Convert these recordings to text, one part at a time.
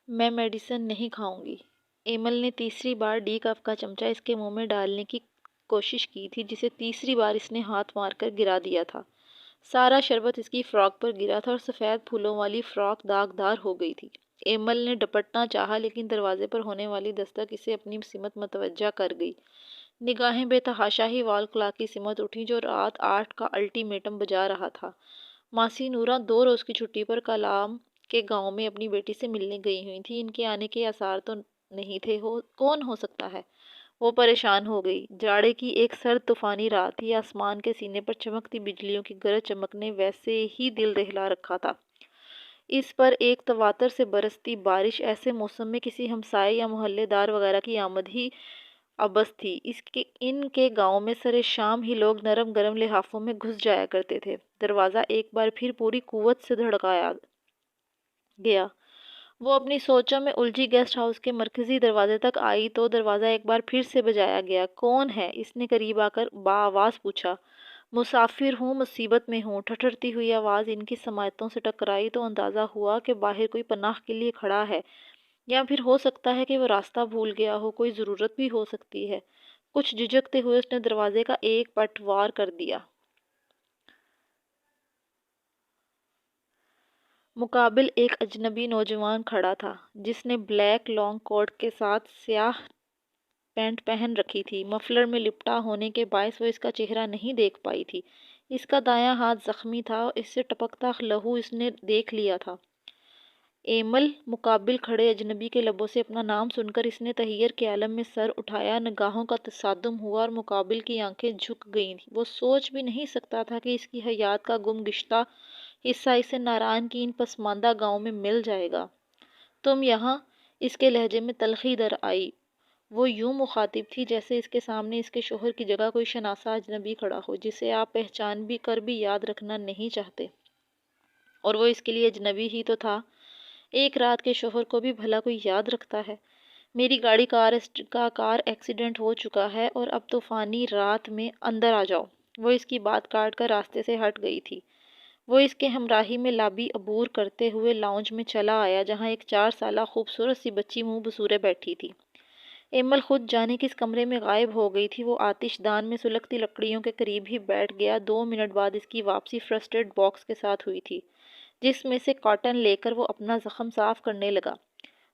میں میڈیسن نہیں کھاؤں گی۔ ایمل نے تیسری بار ڈی کف کا چمچہ اس کے منہ میں ڈالنے کی کوشش کی تھی جسے تیسری بار اس نے ہاتھ مار کر گرا دیا تھا۔ سارا شربت اس کی فراک پر گرا تھا اور سفید پھولوں والی فراک داغدار ہو گئی تھی۔ ایمل نے ڈپٹنا چاہا لیکن دروازے پر ہونے والی دستک اسے اپنی سمت متوجہ کر گئی۔ نگاہیں بے تحاشا ہی وال کلاک کی سمت اٹھیں جو رات 8 کا الٹی میٹم بجا رہا تھا۔ ماسی نورہ 2 روز کی چھٹی پر کلام کے گاؤں میں اپنی بیٹی سے ملنے گئی ہوئی تھی۔ ان کے آنے کے آثار تو نہیں تھے۔ کون ہو سکتا ہے؟ وہ پریشان ہو گئی۔ جاڑے کی ایک سرد طوفانی رات تھی۔ آسمان کے سینے پر چمکتی بجلیوں کی گرج چمک نے ویسے ہی دل دہلا رکھا تھا۔ اس پر ایک تواتر سے برستی بارش ایسے موسم میں کسی ہمسائے یا محلے دار وغیرہ کی آمد ہی عبث تھی۔ ان کے گاؤں میں سر شام ہی لوگ نرم گرم لحافوں میں گھس جایا کرتے تھے۔ دروازہ ایک بار پھر پوری قوت سے دھڑکایا گیا۔ وہ اپنی سوچوں میں الجھی گیسٹ ہاؤس کے مرکزی دروازے تک آئی تو دروازہ ایک بار پھر سے بجایا گیا۔ کون ہے؟ اس نے قریب آ کر بآواز پوچھا۔ مسافر ہوں، مصیبت میں ہوں۔ ٹھٹھرتی ہوئی آواز ان کی سماعتوں سے ٹکرائی تو اندازہ ہوا کہ باہر کوئی پناہ کے لیے کھڑا ہے، یا پھر ہو سکتا ہے کہ وہ راستہ بھول گیا ہو، کوئی ضرورت بھی ہو سکتی ہے۔ کچھ جھجکتے ہوئے اس نے دروازے کا ایک پٹ وار کر دیا۔ مقابل ایک اجنبی نوجوان کھڑا تھا جس نے بلیک لانگ کوٹ کے ساتھ سیاہ پینٹ پہن رکھی تھی۔ مفلر میں لپٹا ہونے کے باعث وہ اس کا چہرہ نہیں دیکھ پائی تھی۔ اس کا دایاں ہاتھ زخمی تھا اور اس سے ٹپکتا لہو اس نے دیکھ لیا تھا۔ ایمل۔ مقابل کھڑے اجنبی کے لبوں سے اپنا نام سن کر اس نے تحیر کے عالم میں سر اٹھایا۔ نگاہوں کا تصادم ہوا اور مقابل کی آنکھیں جھک گئیں۔ وہ سوچ بھی نہیں سکتا تھا کہ اس کی حیات کا گم گشتہ حصہ اسے ناران کی ان پسماندہ گاؤں میں مل جائے گا۔ تم یہاں؟ اس کے لہجے میں تلخی در آئی۔ وہ یوں مخاطب تھی جیسے اس کے سامنے اس کے شوہر کی جگہ کوئی شناسا اجنبی کھڑا ہو جسے آپ پہچان بھی کر بھی یاد رکھنا نہیں چاہتے، اور وہ اس کے لیے اجنبی ہی تو تھا۔ ایک رات کے شوہر کو بھی بھلا کوئی یاد رکھتا ہے؟ میری گاڑی کا کار ایکسیڈنٹ ہو چکا ہے اور اب طوفانی رات میں اندر آ جاؤ۔ وہ اس کی بات کاٹ کر راستے سے ہٹ گئی تھی۔ وہ اس کے ہمراہی میں لابی عبور کرتے ہوئے لاؤنج میں چلا آیا جہاں ایک 4 سالہ خوبصورت سی بچی منہ بسورے بیٹھی تھی۔ ایمل خود جانے کس کمرے میں غائب ہو گئی تھی۔ وہ آتش دان میں سلگتی لکڑیوں کے قریب ہی بیٹھ گیا۔ 2 منٹ بعد اس کی واپسی فرسٹ ایڈ باکس کے ساتھ ہوئی تھی جس میں سے کاٹن لے کر وہ اپنا زخم صاف کرنے لگا،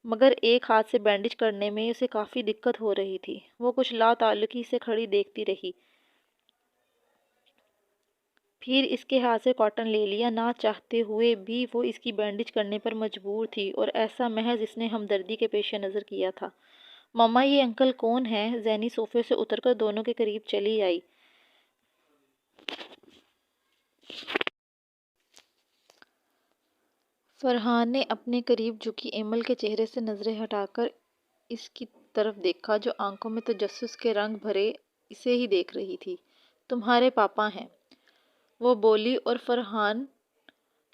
مگر ایک ہاتھ سے بینڈیج کرنے میں اسے کافی دقت ہو رہی تھی۔ وہ کچھ لا تعلقی سے کھڑی دیکھتی رہی، پھر اس کے ہاتھ سے کاٹن لے لیا۔ نہ چاہتے ہوئے بھی وہ اس کی بینڈیج کرنے پر مجبور تھی، اور ایسا محض اس نے ہمدردی کے پیش نظر کیا تھا۔ ماما، یہ انکل کون ہے؟ زینی صوفے سے اتر کر دونوں کے قریب چلی آئی۔ فرحان نے اپنے قریب جھکی ایمل کے چہرے سے نظریں ہٹا کر اس کی طرف دیکھا جو آنکھوں میں تجسس کے رنگ بھرے اسے ہی دیکھ رہی تھی۔ تمہارے پاپا ہیں، وہ بولی، اور فرحان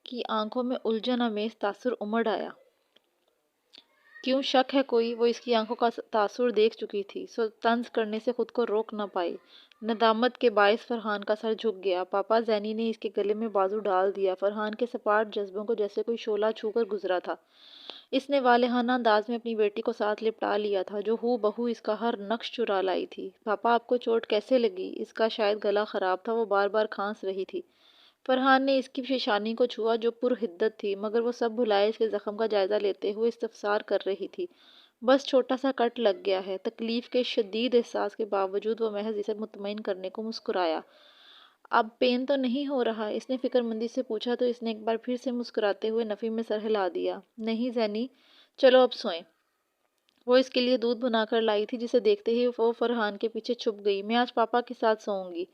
کی آنکھوں میں الجھن آمیز تاثر امڑ آیا۔ کیوں؟ شک ہے کوئی؟ وہ اس کی آنکھوں کا تاثر دیکھ چکی تھی، سو طنز کرنے سے خود کو روک نہ پائی۔ ندامت کے باعث فرحان کا سر جھک گیا۔ پاپا؟ زینی نے اس کے گلے میں بازو ڈال دیا۔ فرحان کے سپاٹ جذبوں کو جیسے کوئی شعلہ چھو کر گزرا تھا۔ اس نے والہانہ انداز میں اپنی بیٹی کو ساتھ لپٹا لیا تھا جو ہو بہو اس کا ہر نقش چرا لائی تھی۔ پاپا، آپ کو چوٹ کیسے لگی؟ اس کا شاید گلا خراب تھا، وہ بار بار کھانس رہی تھی۔ فرحان نے اس کی پیشانی کو چھوا جو پرحدت تھی، مگر وہ سب بھلائے اس کے زخم کا جائزہ لیتے ہوئے استفسار کر رہی تھی۔ بس چھوٹا سا کٹ لگ گیا ہے۔ تکلیف کے شدید احساس کے باوجود وہ محض اسے مطمئن کرنے کو مسکرایا۔ اب پین تو نہیں ہو رہا؟ اس نے فکر مندی سے پوچھا تو اس نے ایک بار پھر سے مسکراتے ہوئے نفی میں سر ہلا دیا۔ نہیں زینی، چلو اب سوئیں۔ وہ اس کے لیے دودھ بنا کر لائی تھی جسے دیکھتے ہی وہ فرحان کے پیچھے چھپ گئی۔ میں آج پاپا کے ساتھ سوؤں گی۔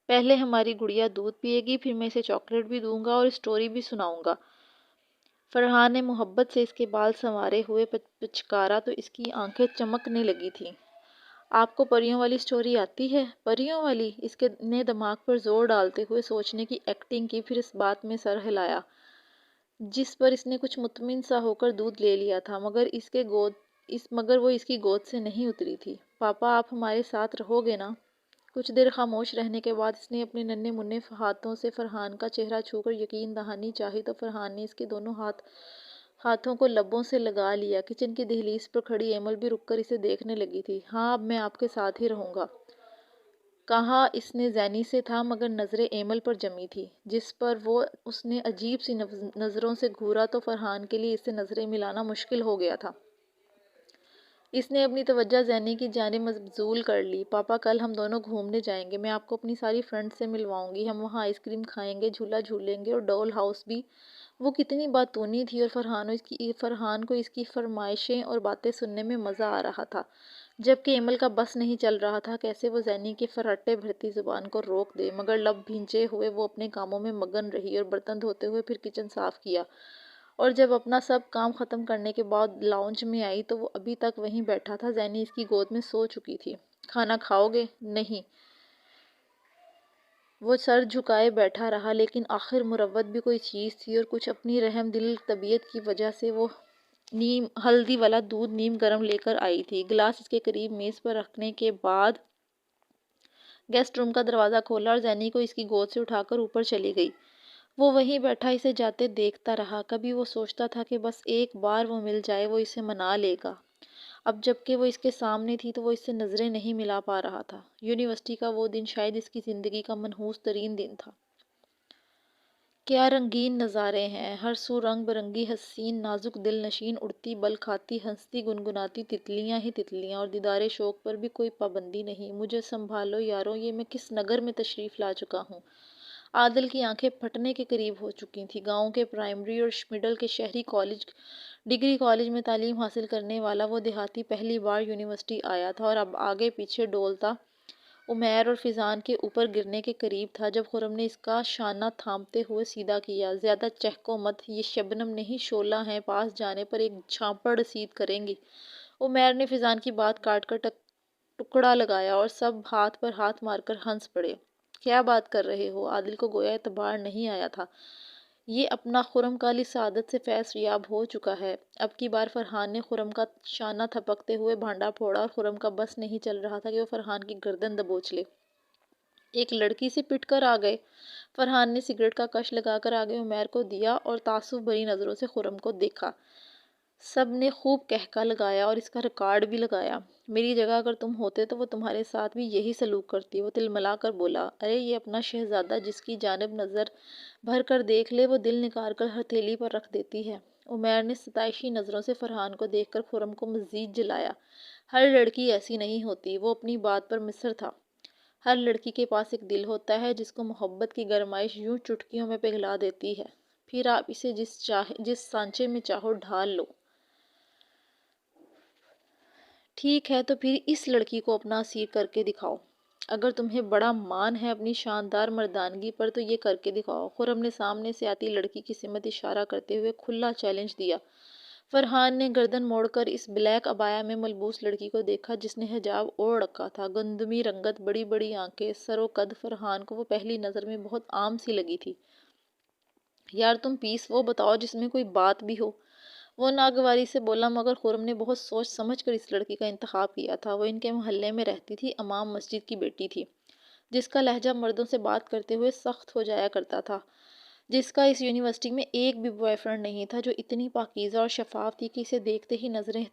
پہلے ہماری گڑیا دودھ پیے گی، پھر میں اسے چاکلیٹ بھی دوں گا اور اسٹوری بھی سناؤں گا۔ فرحان نے محبت سے اس کے بال سنوارے ہوئے پچکارا تو اس کی آنکھیں چمکنے لگی تھیں۔ آپ کو پریوں والی اسٹوری آتی ہے؟ پریوں والی؟ اس نے دماغ پر زور ڈالتے ہوئے سوچنے کی ایکٹنگ کی، پھر اس بات میں سر ہلایا جس پر اس نے کچھ مطمئن سا ہو کر دودھ لے لیا تھا، مگر وہ اس کی گود سے نہیں اتری تھی۔ پاپا، آپ ہمارے ساتھ رہو گے نا؟ کچھ دیر خاموش رہنے کے بعد اس نے اپنے ننھے منھے ہاتھوں سے فرحان کا چہرہ چھو کر یقین دہانی چاہی تو فرحان نے اس کے دونوں ہاتھ ہاتھوں کو لبوں سے لگا لیا۔ کچن کی دہلیز پر کھڑی ایمل بھی رک کر اسے دیکھنے لگی تھی۔ ہاں، اب میں آپ کے ساتھ ہی رہوں گا، کہا اس نے زینی سے تھا، مگر نظریں ایمل پر جمی تھی، جس پر وہ اس نے عجیب سی نظروں سے گھورا تو فرحان کے لیے اس سے نظریں ملانا مشکل ہو گیا تھا۔ اس نے اپنی توجہ زینی کی جانب مبذول کر لی۔ پاپا، کل ہم دونوں گھومنے جائیں گے، میں آپ کو اپنی ساری فرینڈ سے ملواؤں گی، ہم وہاں آئس کریم کھائیں گے، جھولا جھولیں گے اور ڈول ہاؤس بھی۔ وہ کتنی باتونی تھی اور فرحان کو اس کی فرمائشیں اور باتیں سننے میں مزہ آ رہا تھا، جبکہ ایمل کا بس نہیں چل رہا تھا کیسے وہ زینی کے فراٹے بھرتی زبان کو روک دے، مگر لب بھینچے ہوئے وہ اپنے کاموں میں مگن رہی اور برتن دھوتے ہوئے پھر کچن صاف کیا، اور جب اپنا سب کام ختم کرنے کے بعد لاؤنج میں آئی تو وہ ابھی تک وہیں بیٹھا تھا۔ زینی اس کی گود میں سو چکی تھی۔ کھانا کھاؤ گے؟ نہیں۔ وہ سر جھکائے بیٹھا رہا، لیکن آخر مروت بھی کوئی چیز تھی اور کچھ اپنی رحم دل طبیعت کی وجہ سے وہ ہلدی والا دودھ نیم گرم لے کر آئی تھی۔ گلاس اس کے قریب میز پر رکھنے کے بعد گیسٹ روم کا دروازہ کھولا اور زینی کو اس کی گود سے اٹھا کر اوپر چلی گئی۔ وہ وہیں بیٹھا اسے جاتے دیکھتا رہا۔ کبھی وہ سوچتا تھا کہ بس ایک بار وہ مل جائے، وہ اسے منا لے گا۔ اب جب کہ وہ اس کے سامنے تھی تو وہ اس سے نظریں نہیں ملا پا رہا تھا۔ یونیورسٹی کا وہ دن شاید اس کی زندگی کا منحوس ترین دن تھا۔ کیا رنگین نظارے ہیں، ہر سو رنگ برنگی حسین نازک دل نشین اڑتی بل کھاتی ہنستی گنگناتی تتلیاں ہی تتلیاں، اور دیدار شوق پر بھی کوئی پابندی نہیں۔ مجھے سنبھالو یارو، یہ میں کس نگر میں تشریف لا چکا ہوں۔ عادل کی آنکھیں پھٹنے کے قریب ہو چکی تھیں۔ گاؤں کے پرائمری اور مڈل کے شہری ڈگری کالج میں تعلیم حاصل کرنے والا وہ دیہاتی پہلی بار یونیورسٹی آیا تھا، اور اب آگے پیچھے ڈولتا عمیر اور فیضان کے اوپر گرنے کے قریب تھا جب خرم نے اس کا شانہ تھامتے ہوئے سیدھا کیا۔ زیادہ چہکو مت، یہ شبنم نہیں شعلہ ہیں، پاس جانے پر ایک جھاپڑ رسید کریں گی۔ عمیر نے فیضان کی بات کاٹ کر ٹکڑا لگایا اور سب ہاتھ پر ہاتھ مار کر ہنس پڑے۔ کیا بات کر رہے ہو؟ عادل کو گویا اعتبار نہیں آیا تھا۔ یہ اپنا خرم کالی سعادت سے فیض یاب ہو چکا ہے۔ اب کی بار فرحان نے خرم کا شانہ تھپکتے ہوئے بھانڈا پھوڑا اور خرم کا بس نہیں چل رہا تھا کہ وہ فرحان کی گردن دبوچ لے۔ ایک لڑکی سے پٹ کر آ گئے؟ فرحان نے سگریٹ کا کش لگا کر آگے عمیر کو دیا اور تعصب بھری نظروں سے خرم کو دیکھا۔ سب نے خوب کہکا لگایا اور اس کا ریکارڈ بھی لگایا۔ میری جگہ اگر تم ہوتے تو وہ تمہارے ساتھ بھی یہی سلوک کرتی۔ وہ تلملا کر بولا، ارے یہ اپنا شہزادہ جس کی جانب نظر بھر کر دیکھ لے وہ دل نکال کر ہتھیلی پر رکھ دیتی ہے۔ عمیر نے ستائشی نظروں سے فرحان کو دیکھ کر خرم کو مزید جلایا۔ ہر لڑکی ایسی نہیں ہوتی۔ وہ اپنی بات پر مصر تھا۔ ہر لڑکی کے پاس ایک دل ہوتا ہے جس کو محبت کی گرمائش یوں چٹکیوں میں پگھلا دیتی ہے، پھر آپ اسے جس سانچے میں چاہو ڈھال لو۔ ٹھیک ہے تو پھر اس لڑکی کو اپنا اسیر کر کے دکھاؤ۔ اگر تمہیں بڑا مان ہے اپنی شاندار مردانگی پر تو یہ کر کے دکھاؤ۔ خرم نے سامنے سے آتی لڑکی کی سمت اشارہ کرتے ہوئے کھلا چیلنج دیا۔ فرحان نے گردن موڑ کر اس بلیک عبایا میں ملبوس لڑکی کو دیکھا جس نے حجاب اوڑھ رکھا تھا۔ گندمی رنگت، بڑی بڑی آنکھیں، سر و قد، فرحان کو وہ پہلی نظر میں بہت عام سی لگی تھی۔ یار تم پیس وہ بتاؤ جس میں کوئی بات بھی ہو، وہ ناگواری سے بولا، مگر خرم نے بہت سوچ سمجھ کر اس لڑکی کا انتخاب کیا تھا۔ وہ ان کے محلے میں رہتی تھی، امام مسجد کی بیٹی تھی، جس کا لہجہ مردوں سے بات کرتے ہوئے سخت ہو جایا کرتا تھا، جس کا اس یونیورسٹی میں ایک بھی بوائے فرینڈ نہیں تھا، جو اتنی پاکیزہ اور شفاف تھی کہ اسے دیکھتے ہی نظریں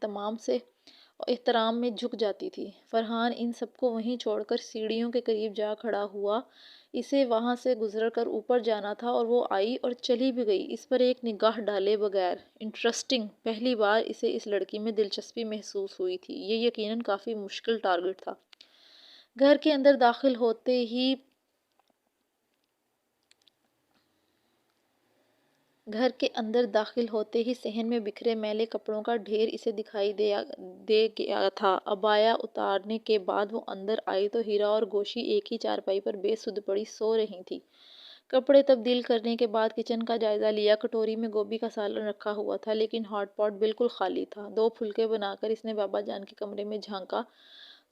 احترام میں جھک جاتی تھی۔ فرحان ان سب کو وہیں چھوڑ کر سیڑھیوں کے قریب جا کھڑا ہوا۔ اسے وہاں سے گزر کر اوپر جانا تھا اور وہ آئی اور چلی بھی گئی اس پر ایک نگاہ ڈالے بغیر۔ انٹرسٹنگ، پہلی بار اسے اس لڑکی میں دلچسپی محسوس ہوئی تھی۔ یہ یقیناً کافی مشکل ٹارگٹ تھا۔ گھر کے اندر داخل ہوتے ہی صحن میں بکھرے میلے کپڑوں کا ڈھیر اسے دکھائی دے گیا تھا۔ عبایا اتارنے کے بعد وہ اندر آئی تو ہیرا اور گوشی ایک ہی چارپائی پر بے سدھ پڑی سو رہی تھیں۔ کپڑے تبدیل کرنے کے بعد کچن کا جائزہ لیا۔ کٹوری میں گوبھی کا سالن رکھا ہوا تھا، لیکن ہاٹ پاٹ بالکل خالی تھا۔ 2 پھلکے بنا کر اس نے بابا جان کے کمرے میں جھانکا،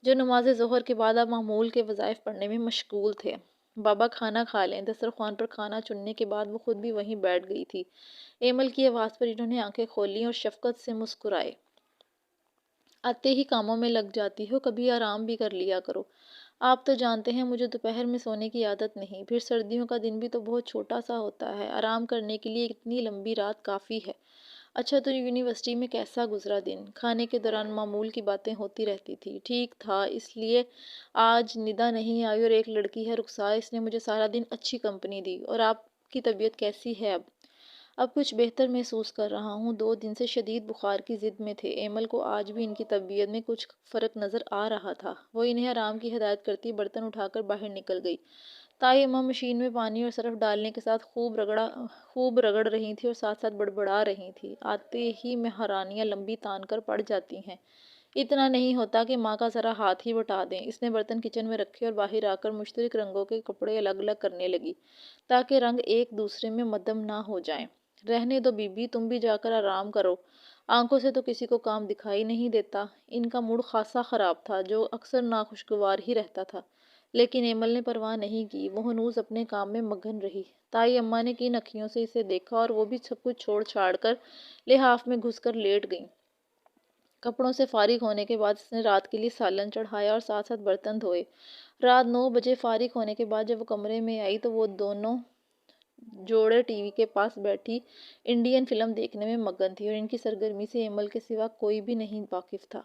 جو نماز ظہر کے بعد اب معمول کے وظائف پڑھنے میں مشغول تھے۔ بابا کھانا کھا لیں۔ دسترخوان پر کھانا چننے کے بعد وہ خود بھی وہیں بیٹھ گئی تھی۔ ایمل کی آواز پر انہوں نے آنکھیں کھولیں اور شفقت سے مسکرائے۔ آتے ہی کاموں میں لگ جاتی ہو، کبھی آرام بھی کر لیا کرو۔ آپ تو جانتے ہیں مجھے دوپہر میں سونے کی عادت نہیں، پھر سردیوں کا دن بھی تو بہت چھوٹا سا ہوتا ہے، آرام کرنے کے لیے اتنی لمبی رات کافی ہے۔ اچھا، تو یونیورسٹی میں کیسا گزرا دن؟ کھانے کے دوران معمول کی باتیں ہوتی رہتی تھی۔ ٹھیک تھا، اس لیے آج ندا نہیں آئی اور ایک لڑکی ہے رخسار، اس نے مجھے سارا دن اچھی کمپنی دی۔ اور آپ کی طبیعت کیسی ہے اب؟ اب کچھ بہتر محسوس کر رہا ہوں۔ 2 دن سے شدید بخار کی ضد میں تھے۔ ایمل کو آج بھی ان کی طبیعت میں کچھ فرق نظر آ رہا تھا۔ وہ انہیں آرام کی ہدایت کرتی برتن اٹھا کر باہر نکل گئی۔ تائی اماں مشین میں پانی اور صرف ڈالنے کے ساتھ خوب رگڑ رہی تھی اور ساتھ ساتھ بڑبڑا رہی تھی۔ آتے ہی مہارانیاں لمبی تان کر پڑ جاتی ہیں۔ اتنا نہیں ہوتا کہ ماں کا ذرا ہاتھ ہی بٹا دیں۔ اس نے برتن کچن میں رکھے اور باہر آ کر مشترک رنگوں کے کپڑے الگ الگ کرنے لگی تاکہ رنگ ایک دوسرے میں مدھم نہ ہو جائیں۔ رہنے دو بی بی، تم بھی جا کر آرام کرو۔ آنکھوں سے تو کسی کو کام دکھائی نہیں دیتا۔ ان کا موڈ خاصا خراب تھا، جو اکثر ناخوشگوار ہی رہتا تھا، لیکن ایمل نے پرواہ نہیں کی۔ وہ ہنوز اپنے کام میں مگن رہی۔ تائی اماں نے کن اکھیوں سے اسے دیکھا اور وہ بھی سب کچھ چھوڑ چھاڑ کر لحاف میں گھس کر لیٹ گئیں۔ کپڑوں سے فارغ ہونے کے بعد اس نے رات کے لیے سالن چڑھایا اور ساتھ ساتھ برتن دھوئے۔ رات 9 بجے فارغ ہونے کے بعد جب وہ کمرے میں آئی تو وہ دونوں جوڑے ٹی وی کے پاس بیٹھی انڈین فلم دیکھنے میں مگن تھی اور ان کی سرگرمی سے ایمل کے سوا کوئی بھی نہیں واقف تھا۔